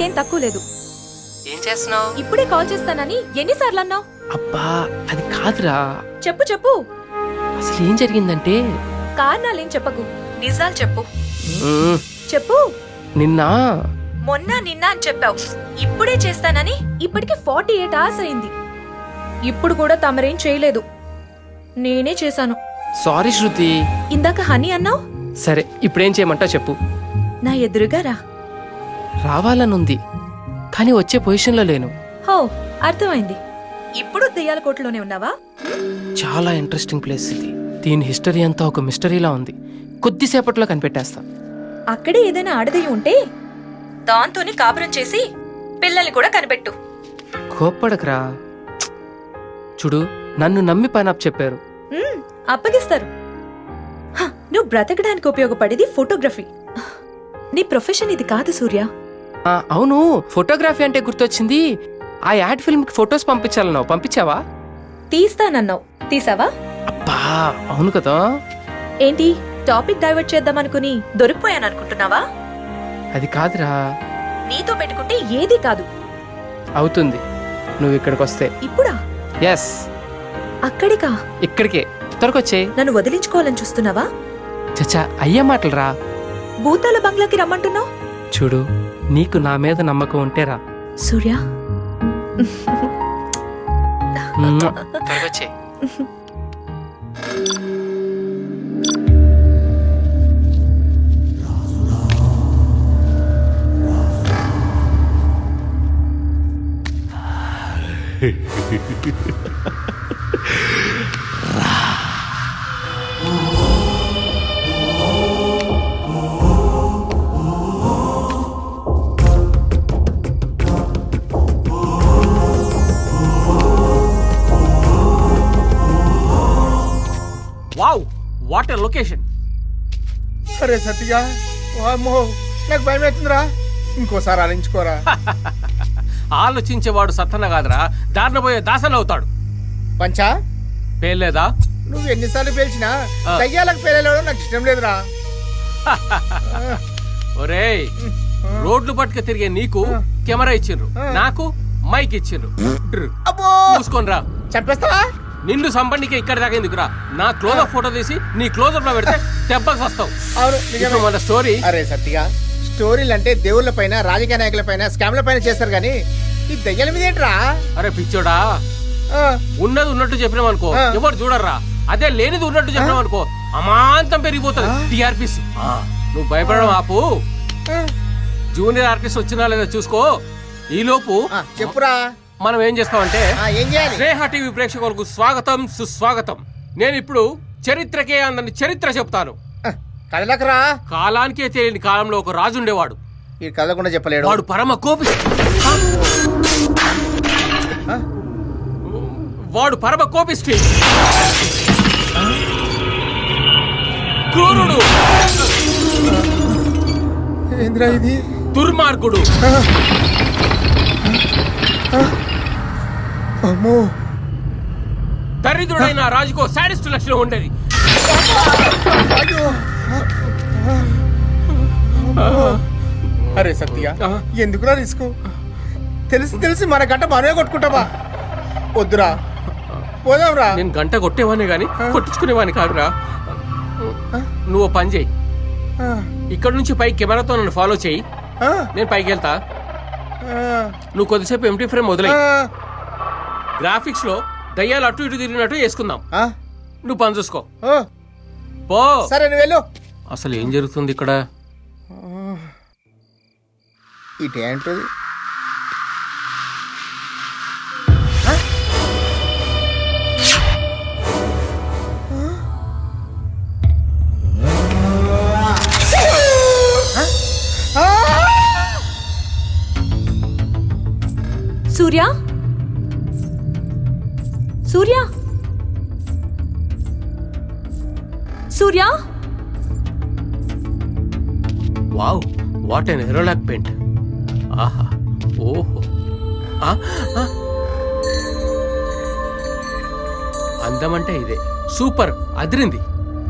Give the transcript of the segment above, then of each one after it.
నీకేం తక్కువ లేదు. ఏం చేస్తున్నావు? ఇప్పుడే కాల్ చేస్తానని ఎన్నిసార్లు అన్నావు? అబ్బా అది కాదురా. చెప్పు చెప్పు. అసలు ఏం జరిగిందంటే కారణాలేం చెప్పకు, నిజాలు చెప్పు. చెప్పు. నిన్న నిన్న అని చెప్పావు. ఇప్పుడే చేస్తానని ఇప్పటికి 48 hours అయింది. ఇప్పుడు కూడా తమరేం చేయలేదు, నేనే చేశాను. సారీ శృతి. ఇందాక హనీ అన్నావు. సరే ఇప్పుడేం చేయమంటావు చెప్పు. నా ఎదురుగా రా. రావాలనుంది కానీ వచ్చే పొజిషన్లో లేను. హో, అర్థమైంది. ఇప్పుడు దెయ్యాల కోటలోనే ఉన్నావా? చాలా ఇంట్రెస్టింగ్ ప్లేస్ ఇది. దీని హిస్టరీ అంతా ఒక మిస్టరీలా ఉంది. కొద్దిసేపట్లో కనిపెట్టేస్తా. అక్కడే ఏదైనా ఆడదయ్యి ఉంటే దాంతోనే కాపురం చేసి పిల్లల్ని కూడా కనిపెట్టు. కోప్పడకరా. చూడు, నన్ను నమ్మి పైన చెప్పారు. అప్పగిస్తారు. నువ్వు బ్రతకడానికి ఉపయోగపడేది ఫోటోగ్రఫీ. నీ ప్రొఫెషన్ ఇది కాదు సూర్య. అవును, ఫోటోగ్రఫీ అంటే గుర్తొచ్చింది. ఆ యాడ్ ఫిల్మ్ కి ఫొటోస్ పంపించాలన్నావు, పంపించావా? తీస్తానన్నావు, తీసావా? అబ్బా అవును కదా. ఏంటి టాపిక్ డైవర్ట్ చేద్దామనుకుని దొరికిపోయాననుకుంటున్నావా? అది కాదురా. నీతో పెట్టుకుంటే ఏది కాదు. అవుతుంది నువ్వు ఇక్కడికి వస్తే. ఇప్పుడా? ఎస్. అక్కడికా? ఇక్కడికే, త్వరకొచ్చే. నన్ను వదిలించుకోవాలని చూస్తున్నావా? చచ్చా, అయ్యే మాటలు రా. భూతాల బంగ్లాకి రమ్మంటున్నావు. చూడు, నీకు నా మీద నమ్మకం ఉంటే రా. సూర్య త్వరకొచ్చే. Wow, what a location. అరే సత్య, వామ్మో నాకు భయం అవుతుందిరా. ఇంకోసారి ఆలోచించుకోరా. ఆలోచించేవాడు సత్తన కాదురా, దారిన పోయే దాసన అవుతాడు. పంచా పేర్లేదా? నువ్వు ఎన్నిసార్లు పేల్చినా దయ్యాలకు పేలేవడం నాకు ఇష్టం లేదురా. ఒరేయ్, రోడ్లు పట్టుకు తిరిగే నీకు కెమెరా ఇచ్చిండ్రు, నాకు మైక్ ఇచ్చిండ్రు. అబ్బో, చూసుకోనరా. చంపేస్తావా? నిన్ను సంబంధికి ఇక్కడ దాకా ఎందుకురా? నా క్లోజప్ ఫోటో తీసి నీ క్లోజప్ లో పెడితే దెబ్బకి వస్తావు. అవును, ఇప్పుడు మన స్టోరీ. అరే సత్య, స్టోరీలు అంటే దేవుళ్ళ పైన, రాజకీయ నాయకుల పైన, స్కామ్ల పైన చేస్తారు గానీ ఈ దయ్యాల మీద ఏంట్రా? అరే పిచ్చోడా, ఉన్నది ఉన్నట్టు చెప్పినాం అనుకో ఎవరు చూడర్రా. అదే లేనిది ఉన్నట్టు చెప్పినాం అనుకో అమాంతం పెరిగిపోతుంది టీఆర్పీస్. నువ్వు భయపడడం ఆపు. జూనియర్ ఆర్టిస్ట్ వచ్చినా లేదా చూసుకో. ఈ లోపు చెప్పురా, మనం ఏం చేస్తామంటే, ఏం చేయాలి? స్నేహ టీవీ ప్రేక్షకులకు స్వాగతం, సుస్వాగతం. నేను ఇప్పుడు చరిత్రకే అందని చరిత్ర చెప్తాను. కళ్ళకరా. కాలానికే తెలియని కాలంలో ఒక రాజు ఉండేవాడు. ఈ కళ్ళకుండా చెప్పలేడు. వాడు పరమ కోపిష్టి. వాడు పరమ కోపిష్టి, క్రూరుడు, ఏంద్రా ఇది? దుర్మార్గుడు. అమ్మో, దరిద్రుడైన రాజుకో సాడిస్ట్ లక్షణం ఉండేది. అరే సత్య, ఎందుకురా రిస్క్? తెలిసి తెలిసి మన గంట మనమే కొట్టుకుంటావా? వద్దురా, పోదాంరా. నేను గంట కొట్టేవాడిని గాని కొట్టించుకునేవాడిని కాదురా. నువ్వు పని చేయి, ఇక్కడ నుంచి పై కెమెరాతో నన్ను ఫాలో చేయి. నేను పైకి వెళ్తా, నువ్వు కొద్దిసేపు ఎంటీ ఫ్రేమ్ వదిలే. గ్రాఫిక్స్ లో దయ్యాలు అటు ఇటు తిరిగినట్టు వేసుకుందాం. నువ్వు పని చూసుకో పో. సరే నువ్వు వెళ్ళు. అసలు ఏం జరుగుతుంది ఇక్కడ? ఇటేంటది? Surya, Surya, Surya. Wow, what an Nerolac paint. ఆహా, ఓహో, అందమంటే ఇదే. సూపర్, అదిరింది.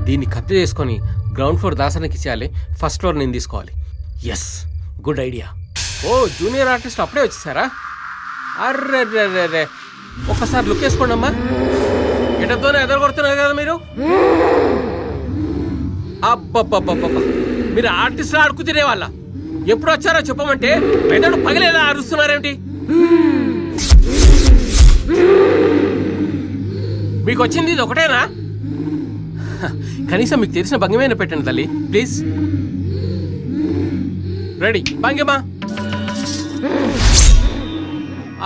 దీన్ని కత్తి చేసుకొని గ్రౌండ్ ఫ్లోర్ దాసనకి ఇచ్చేయాలి, ఫస్ట్ ఫ్లోర్ నేను తీసుకోవాలి. Yes, good idea. Oh junior artist అప్పుడే వచ్చేసారా? అర్రే ఒక్కసారి లుక్ వేసుకోండి అమ్మా. ఎటతోనే ఎదరగొడుతున్నారు కదా మీరు. అబ్బబ్బబ్బబ్బ, మీరు ఆర్టిస్ట్ ఆడుకు తినేవాళ్ళ. ఎప్పుడు వచ్చారో చెప్పమంటే మెదడు పగిలేదా అరుస్తున్నారేమిటి? మీకు వచ్చింది ఇది ఒకటేనా? కనీసం మీకు తెలిసిన భంగిమైన పెట్టండి తల్లి ప్లీజ్. రెడీ భంగిమా.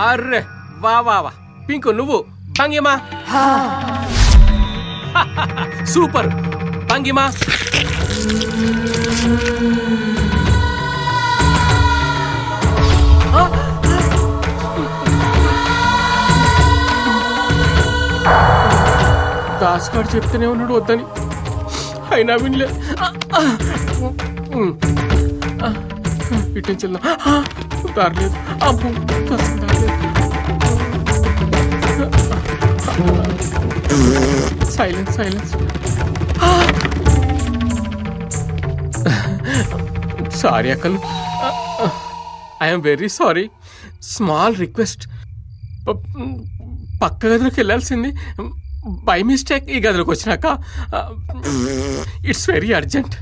అర్రే వా వా వా. పింకు నువ్వు భంగిమా. సూపర్ భంగిమా. దాస్గాడు చెప్తూనే ఉన్నాడు వద్దని, అయినా వినలే. ఇటు చెల్లా దారలేదు. Silence silence. సారీ అక్కలు, I'm very sorry. Small request, పక్క గదిలోకి వెళ్ళాల్సింది, బై మిస్టేక్ ఈ గదిలోకి వచ్చినాక. It's very urgent.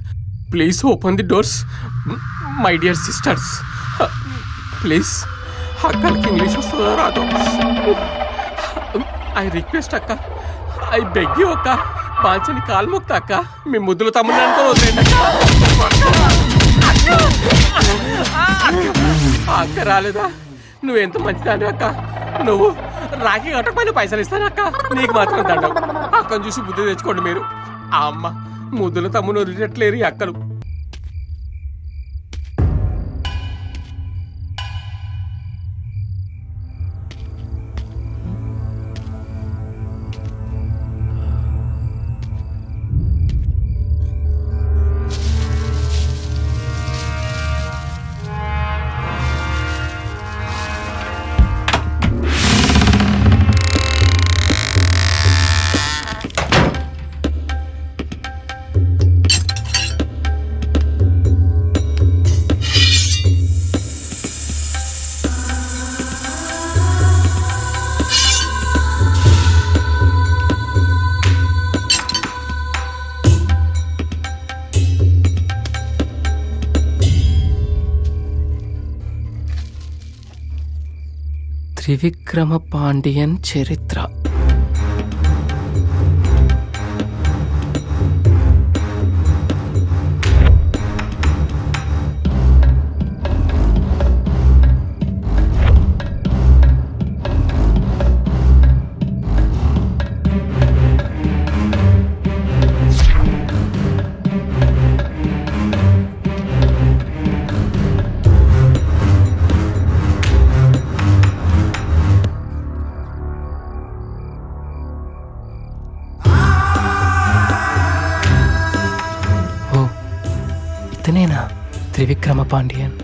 Please open the doors my dear sisters. Please. అక్కలకి ఇంగ్లీష్ వస్తుందో రాదో. ఐ రిక్వెస్ట్ అక్క, ఐ బెగ్ యూ అక్క. బాంచని కాలు మొక్తా అక్క. మీ ముద్దులు తమ్ముడు అనుకో వదిలేండి అక్క. రాలేదా? నువ్వెంత మంచిదాని అక్క. నువ్వు రాఖీ కట్టకపోయినా పైసలు ఇస్తాను అక్క. నీకు మాత్రం దండం. అక్కను చూసి బుద్ధి తెచ్చుకోండి మీరు. ఆ అమ్మ ముద్దుల తమ్ముడు వదిలేట్లేరు ఈ అక్కలు. త్రివిక్రమ పాండియన్ చరిత్ర. ఇతనేనా త్రివిక్రమ పాండియన్?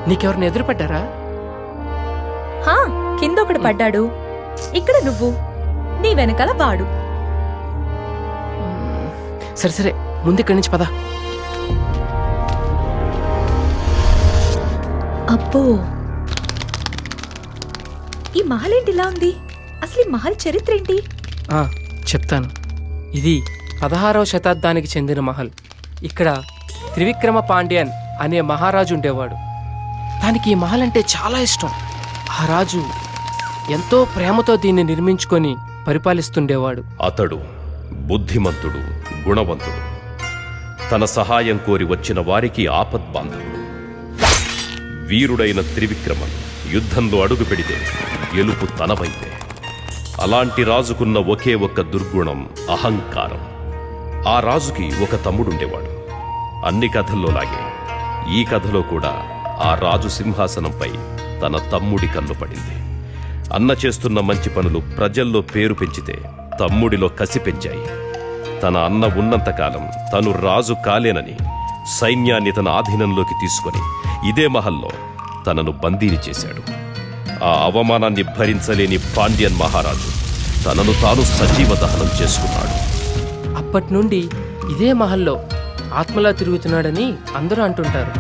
నీకెవరిని ఎదురుపడ్డారా? కింద ఒకడు పడ్డాడు, ఇక్కడ నువ్వు, నీ వెనకాల వాడు. సరే సరే, ముందు ఇక్కడి నుంచి పద. అబ్బో, ఈ మహల్ ఏంటి ఇలా ఉంది? అసలు ఈ మహల్ చరిత్ర ఏంటి? చెప్తాను. ఇది 16వ శతాబ్దానికి చెందిన మహల్. ఇక్కడ త్రివిక్రమ పాండ్యన్ అనే మహారాజు ఉండేవాడు. దానికి ఈ మహల్ అంటే చాలా ఇష్టం. ఆ రాజు ఎంతో ప్రేమతో దీన్ని నిర్మించుకొని పరిపాలిస్తుండేవాడు. అతడు బుద్ధిమంతుడు, గుణవంతుడు. తన సహాయం కోరి వచ్చిన వారికి ఆపద్బాంధవుడు. వీరుడైన త్రివిక్రమన్ యుద్ధంలో అడుగు పెడితే గెలుపు తనవైతే. అలాంటి రాజుకున్న ఒకే ఒక్క దుర్గుణం అహంకారం. ఆ రాజుకి ఒక తమ్ముడుండేవాడు. అన్ని కథల్లో లాగే ఈ కథలో కూడా ఆ రాజు సింహాసనంపై తన తమ్ముడి కన్ను పడింది. అన్న చేస్తున్న మంచి పనులు ప్రజల్లో పేరు పెంచితే తమ్ముడిలో కసి పెంచాయి. తన అన్న ఉన్నంతకాలం తను రాజు కాలేనని సైన్యాన్ని తన ఆధీనంలోకి తీసుకొని ఇదే మహల్లో తనను బందీని చేశాడు. ఆ అవమానాన్ని భరించలేని పాండ్యన్ మహారాజు తనను తాను సజీవ దహనం చేసుకున్నాడు. అప్పటి నుండి ఇదే మహల్లో ఆత్మలా తిరుగుతున్నాడని అందరూ అంటుంటారు.